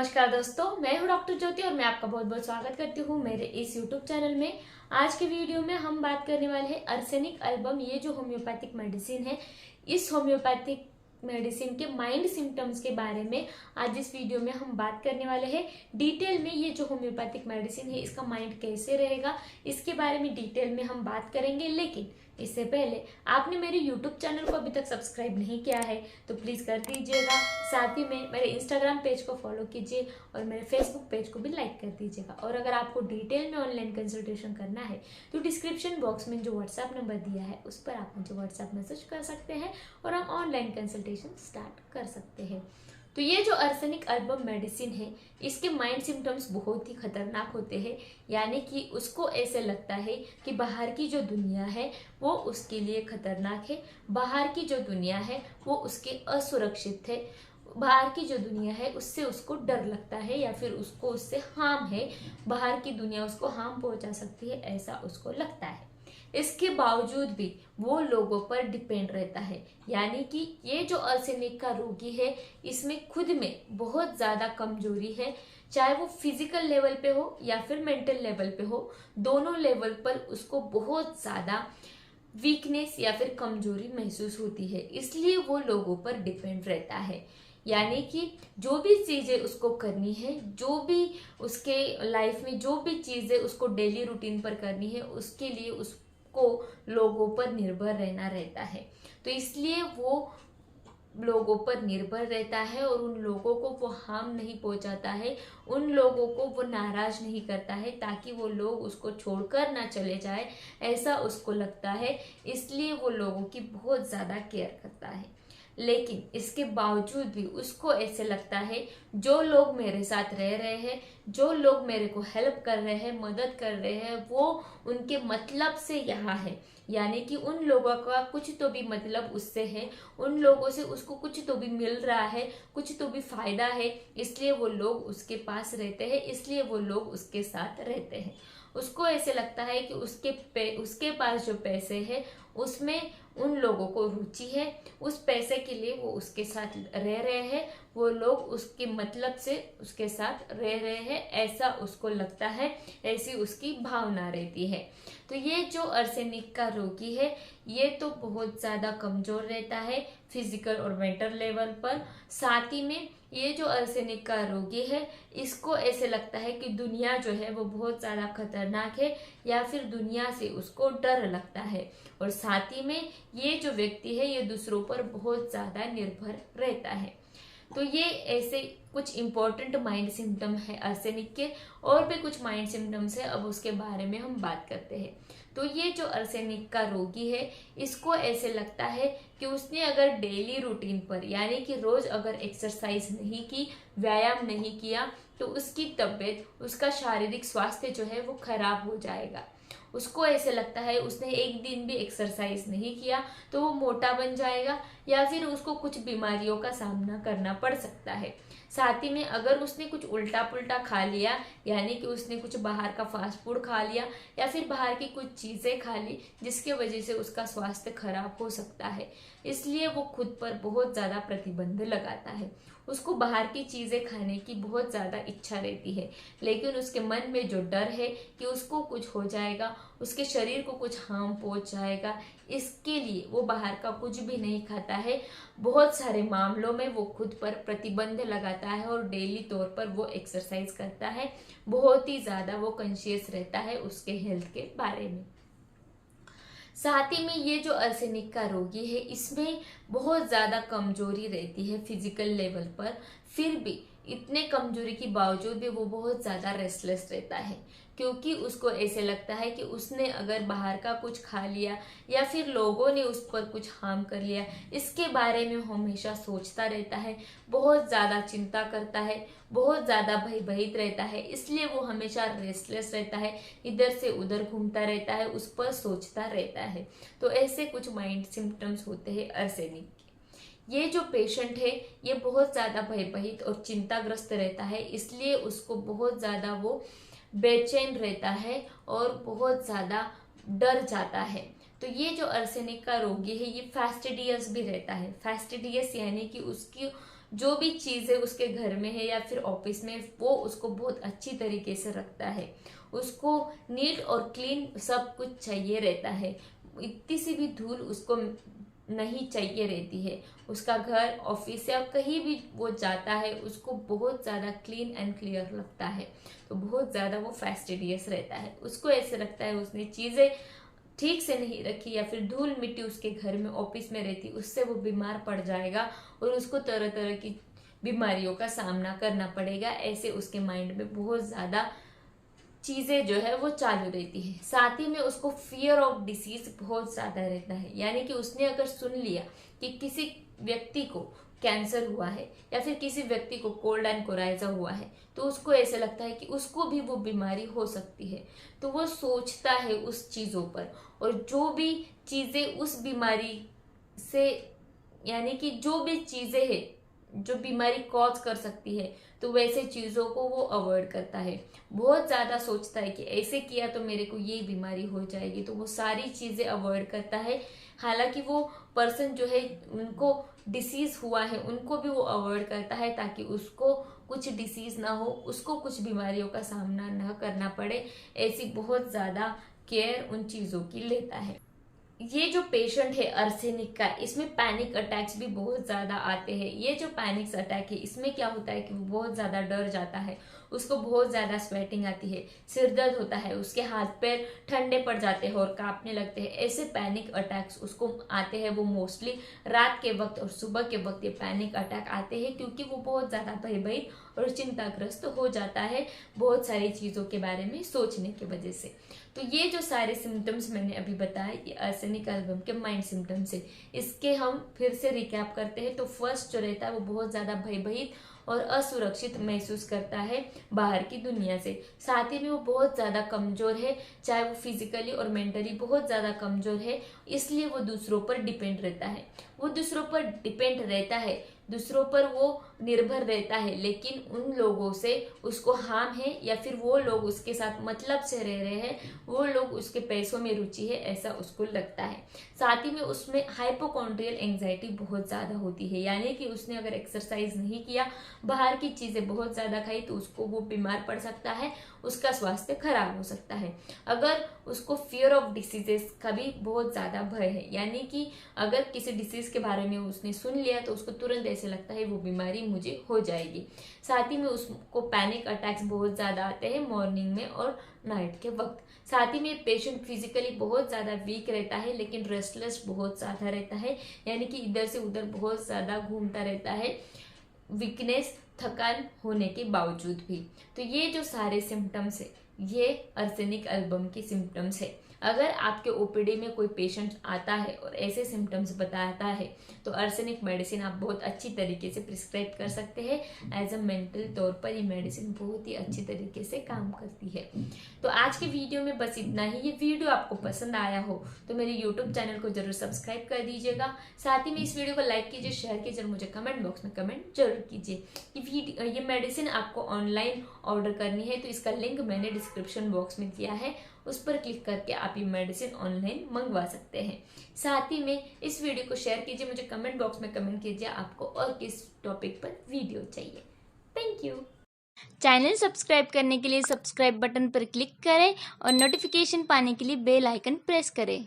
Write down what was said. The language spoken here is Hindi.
नमस्कार दोस्तों, मैं हूं डॉक्टर ज्योति और मैं आपका बहुत बहुत स्वागत करती हूं मेरे इस यूट्यूब चैनल में। आज के वीडियो में हम बात करने वाले हैं अर्सेनिक अल्बम। ये जो होम्योपैथिक मेडिसिन है, इस होम्योपैथिक मेडिसिन के माइंड सिम्टम्स के बारे में आज इस वीडियो में हम बात करने वाले हैं। डिटेल में ये जो होम्योपैथिक मेडिसिन है, इसका माइंड कैसे रहेगा, इसके बारे में डिटेल में हम बात करेंगे। लेकिन इससे पहले आपने मेरे YouTube चैनल को अभी तक सब्सक्राइब नहीं किया है तो प्लीज़ कर दीजिएगा। साथ ही में मेरे Instagram पेज को फॉलो कीजिए और मेरे Facebook पेज को भी लाइक कर दीजिएगा। और अगर आपको डिटेल में ऑनलाइन कंसल्टेशन करना है तो डिस्क्रिप्शन बॉक्स में जो WhatsApp नंबर दिया है उस पर आप मुझे WhatsApp मैसेज कर सकते हैं और हम ऑनलाइन कंसल्टेशन स्टार्ट कर सकते हैं। तो ये जो अर्सेनिक अल्बम मेडिसिन है, इसके माइंड सिम्टम्स बहुत ही खतरनाक होते हैं। यानी कि उसको ऐसे लगता है कि बाहर की जो दुनिया है वो उसके लिए खतरनाक है, बाहर की जो दुनिया है वो उसके असुरक्षित है, बाहर की जो दुनिया है उससे उसको डर लगता है या फिर उसको उससे हार्म है, बाहर की दुनिया उसको हार्म पहुंचा सकती है, ऐसा उसको लगता है। इसके बावजूद भी वो लोगों पर डिपेंड रहता है। यानी कि ये जो अर्सेनिक का रोगी है, इसमें खुद में बहुत ज़्यादा कमजोरी है, चाहे वो फिजिकल लेवल पे हो या फिर मेंटल लेवल पे हो, दोनों लेवल पर उसको बहुत ज़्यादा वीकनेस या फिर कमजोरी महसूस होती है। इसलिए वो लोगों पर डिपेंड रहता है। यानी कि जो भी चीज़ें उसको करनी है, जो भी उसके लाइफ में जो भी चीज़ें उसको डेली रूटीन पर करनी है, उसके लिए उसको लोगों पर निर्भर रहना रहता है। तो इसलिए वो लोगों पर निर्भर रहता है और उन लोगों को वो हार्म नहीं पहुंचाता है, उन लोगों को वो नाराज नहीं करता है ताकि वो लोग उसको छोड़कर ना चले जाए, ऐसा उसको लगता है। इसलिए वो लोगों की बहुत ज़्यादा केयर करता है। लेकिन इसके बावजूद भी उसको ऐसे लगता है जो लोग मेरे साथ रह रहे हैं, जो लोग मेरे को हेल्प कर रहे हैं, मदद कर रहे हैं, वो उनके मतलब से यहाँ है। यानी कि उन लोगों का कुछ तो भी मतलब उससे है, उन लोगों से उसको कुछ तो भी मिल रहा है, कुछ तो भी फायदा है, इसलिए वो लोग उसके पास रहते हैं, इसलिए वो लोग उसके साथ रहते हैं। उसको ऐसे लगता है कि उसके पास जो पैसे है उसमें उन लोगों को रुचि है, उस पैसे के लिए वो उसके साथ रह रहे हैं, वो लोग उसके मतलब से उसके साथ रह रहे हैं, ऐसा उसको लगता है, ऐसी उसकी भावना रहती है। तो ये जो अर्सेनिक का रोगी है, ये तो बहुत ज़्यादा कमज़ोर रहता है फिजिकल और मेंटल लेवल पर। साथ ही में ये जो अर्सेनिक का रोगी है, इसको ऐसे लगता है कि दुनिया जो है वो बहुत ज़्यादा खतरनाक है या फिर दुनिया से उसको डर लगता है। और साथ ही में ये जो व्यक्ति है, ये दूसरों पर बहुत ज़्यादा निर्भर रहता है। तो ये ऐसे कुछ इंपॉर्टेंट माइंड सिम्टम है अर्सेनिक के। और भी कुछ माइंड सिम्टम्स है, अब उसके बारे में हम बात करते हैं। तो ये जो अर्सेनिक का रोगी है, इसको ऐसे लगता है कि उसने अगर डेली रूटीन पर, यानी कि रोज अगर एक्सरसाइज नहीं की, व्यायाम नहीं किया, तो उसकी तबीयत, उसका शारीरिक स्वास्थ्य जो है वो खराब हो जाएगा। उसको ऐसे लगता है उसने एक दिन भी एक्सरसाइज नहीं किया तो वो मोटा बन जाएगा या फिर उसको कुछ बीमारियों का सामना करना पड़ सकता है। साथ ही में अगर उसने कुछ उल्टा पुल्टा खा लिया, यानी कि उसने कुछ बाहर का फास्ट फूड खा लिया या फिर बाहर की कुछ चीज़ें खा ली जिसके वजह से उसका स्वास्थ्य खराब हो सकता है, इसलिए वो खुद पर बहुत ज़्यादा प्रतिबंध लगाता है। उसको बाहर की चीज़ें खाने की बहुत ज़्यादा इच्छा रहती है, लेकिन उसके मन में जो डर है कि उसको कुछ हो जाएगा, उसके शरीर को कुछ हार्म पहुंच जाएगा, इसके लिए वो बाहर का कुछ भी नहीं खाता है। बहुत सारे मामलों में वो खुद पर प्रतिबंध लगाता है और डेली तौर पर वो एक्सरसाइज करता है, बहुत ही ज़्यादा वो कॉन्शियस रहता है उसके हेल्थ के बारे में। साथ ही में ये जो अर्सेनिक का रोगी है, इसमें बहुत ज़्यादा कमजोरी रहती है फिजिकल लेवल पर। फिर भी इतने कमजोरी के बावजूद भी वो बहुत ज़्यादा रेस्टलेस रहता है, क्योंकि उसको ऐसे लगता है कि उसने अगर बाहर का कुछ खा लिया या फिर लोगों ने उस पर कुछ हार्म कर लिया, इसके बारे में हमेशा सोचता रहता है, बहुत ज़्यादा चिंता करता है, बहुत ज़्यादा भयभीत रहता है। इसलिए वो हमेशा रेस्टलेस रहता है, इधर से उधर घूमता रहता है, उस पर सोचता रहता है। तो ऐसे कुछ माइंड सिम्टम्स होते हैं अर्सेनिक के। ये जो पेशेंट है, ये बहुत ज़्यादा भयभीत और चिंताग्रस्त रहता है, इसलिए उसको बहुत ज़्यादा वो बेचैन रहता है और बहुत ज़्यादा डर जाता है। तो ये जो अर्सेनिक का रोगी है, ये फैस्टिडियस भी रहता है। फैस्टिडियस यानी कि उसकी जो भी चीज़ें उसके घर में है या फिर ऑफिस में, वो उसको बहुत अच्छी तरीके से रखता है। उसको नीट और क्लीन सब कुछ चाहिए रहता है। इतनी सी भी धूल उसको नहीं चाहिए रहती है। उसका घर, ऑफिस या कहीं भी वो जाता है, उसको बहुत ज़्यादा क्लीन एंड क्लियर लगता है। तो बहुत ज़्यादा वो फैस्टिडियस रहता है। उसको ऐसे लगता है उसने चीज़ें ठीक से नहीं रखी या फिर धूल मिट्टी उसके घर में, ऑफिस में रहती, उससे वो बीमार पड़ जाएगा और उसको तरह तरह की बीमारियों का सामना करना पड़ेगा। ऐसे उसके माइंड में बहुत ज़्यादा चीज़ें जो है वो चालू रहती है। साथ ही में उसको फियर ऑफ डिसीज बहुत ज़्यादा रहता है। यानी कि उसने अगर सुन लिया कि किसी व्यक्ति को कैंसर हुआ है या फिर किसी व्यक्ति को कोल्ड एंड कोराइजा हुआ है, तो उसको ऐसे लगता है कि उसको भी वो बीमारी हो सकती है। तो वो सोचता है उस चीज़ों पर, और जो भी चीज़ें उस बीमारी से, यानी कि जो भी चीज़ें हैं जो बीमारी कॉज कर सकती है, तो वैसे चीज़ों को वो अवॉइड करता है। बहुत ज़्यादा सोचता है कि ऐसे किया तो मेरे को ये बीमारी हो जाएगी, तो वो सारी चीज़ें अवॉइड करता है। हालांकि वो पर्सन जो है, उनको डिसीज हुआ है, उनको भी वो अवॉइड करता है ताकि उसको कुछ डिसीज ना हो, उसको कुछ बीमारियों का सामना न करना पड़े। ऐसी बहुत ज़्यादा केयर उन चीज़ों की लेता है। ये जो पेशेंट है अर्सेनिक का, इसमें पैनिक अटैक्स भी बहुत ज़्यादा आते हैं। ये जो पैनिक अटैक है, इसमें क्या होता है कि वो बहुत ज़्यादा डर जाता है, उसको बहुत ज़्यादा स्वेटिंग आती है, सिर दर्द होता है, उसके हाथ पैर ठंडे पड़ जाते हैं और कांपने लगते हैं। ऐसे पैनिक अटैक्स उसको आते हैं। वो मोस्टली रात के वक्त और सुबह के वक्त ये पैनिक अटैक आते हैं, क्योंकि वो बहुत ज़्यादा भयभीत और चिंताग्रस्त हो जाता है बहुत सारी चीज़ों के बारे में सोचने की वजह से। तो ये जो सारे सिम्टम्स मैंने अभी बताए, ये अर्सेनिक एल्बम के माइंड सिम्टम्स है। इसके हम फिर से रिकैप करते हैं। तो फर्स्ट जो रहता है, वो बहुत ज़्यादा भयभीत और असुरक्षित महसूस करता है बाहर की दुनिया से। साथ ही में वो बहुत ज़्यादा कमज़ोर है, चाहे वो फिजिकली और मेंटली बहुत ज़्यादा कमज़ोर है, इसलिए वो दूसरों पर डिपेंड रहता है। वो दूसरों पर डिपेंड रहता है, दूसरों पर वो निर्भर रहता है, लेकिन उन लोगों से उसको हार्म है या फिर वो लोग उसके साथ मतलब से रह रहे हैं, वो लोग उसके पैसों में रुचि है, ऐसा उसको लगता है। साथ ही में उसमें हाइपोकॉन्ड्रियल एंजाइटी बहुत ज़्यादा होती है। यानी कि उसने अगर एक्सरसाइज नहीं किया, बाहर की चीज़ें बहुत ज़्यादा खाई, तो उसको वो बीमार पड़ सकता है, उसका स्वास्थ्य खराब हो सकता है। अगर उसको फियर ऑफ डिसीजेस का भी बहुत ज़्यादा भय है, यानी कि अगर किसी डिसीज के बारे में उसने सुन लिया तो उसको तुरंत ऐसे लगता है वो बीमारी मुझे हो जाएगी। साथ ही में उसको पैनिक अटैक्स बहुत ज़्यादा आते हैं मॉर्निंग में और नाइट के वक्त। साथ ही में पेशेंट फिजिकली बहुत ज़्यादा वीक रहता है, लेकिन रेस्टलेस बहुत ज़्यादा रहता है, यानी कि इधर से उधर बहुत ज़्यादा घूमता रहता है, वीकनेस, थकान होने के बावजूद भी। तो ये जो सारे सिम्टम्स है, ये अर्सेनिक एल्बम के सिम्टम्स है। अगर आपके ओपीडी में कोई पेशेंट आता है और ऐसे सिम्टम्स बताता है, तो अर्सेनिक मेडिसिन आप बहुत अच्छी तरीके से प्रिस्क्राइब कर सकते हैं। एज अ मेंटल तौर पर ये मेडिसिन बहुत ही अच्छी तरीके से काम करती है। तो आज के वीडियो में बस इतना ही। ये वीडियो आपको पसंद आया हो तो मेरे यूट्यूब चैनल को जरूर सब्सक्राइब कर दीजिएगा। साथ ही में इस वीडियो को लाइक कीजिए, शेयर कीजिए, मुझे कमेंट बॉक्स में कमेंट जरूर कीजिए। ये मेडिसिन आपको ऑनलाइन ऑर्डर करनी है तो इसका लिंक मैंने डिस्क्रिप्शन बॉक्स में दिया है, उस पर क्लिक करके आप ये मेडिसिन ऑनलाइन मंगवा सकते हैं। साथ ही में इस वीडियो को शेयर कीजिए, मुझे कमेंट बॉक्स में कमेंट कीजिए आपको और किस टॉपिक पर वीडियो चाहिए। Thank you. चैनल सब्सक्राइब करने के लिए सब्सक्राइब बटन पर क्लिक करें और नोटिफिकेशन पाने के लिए बेल आइकन प्रेस करें।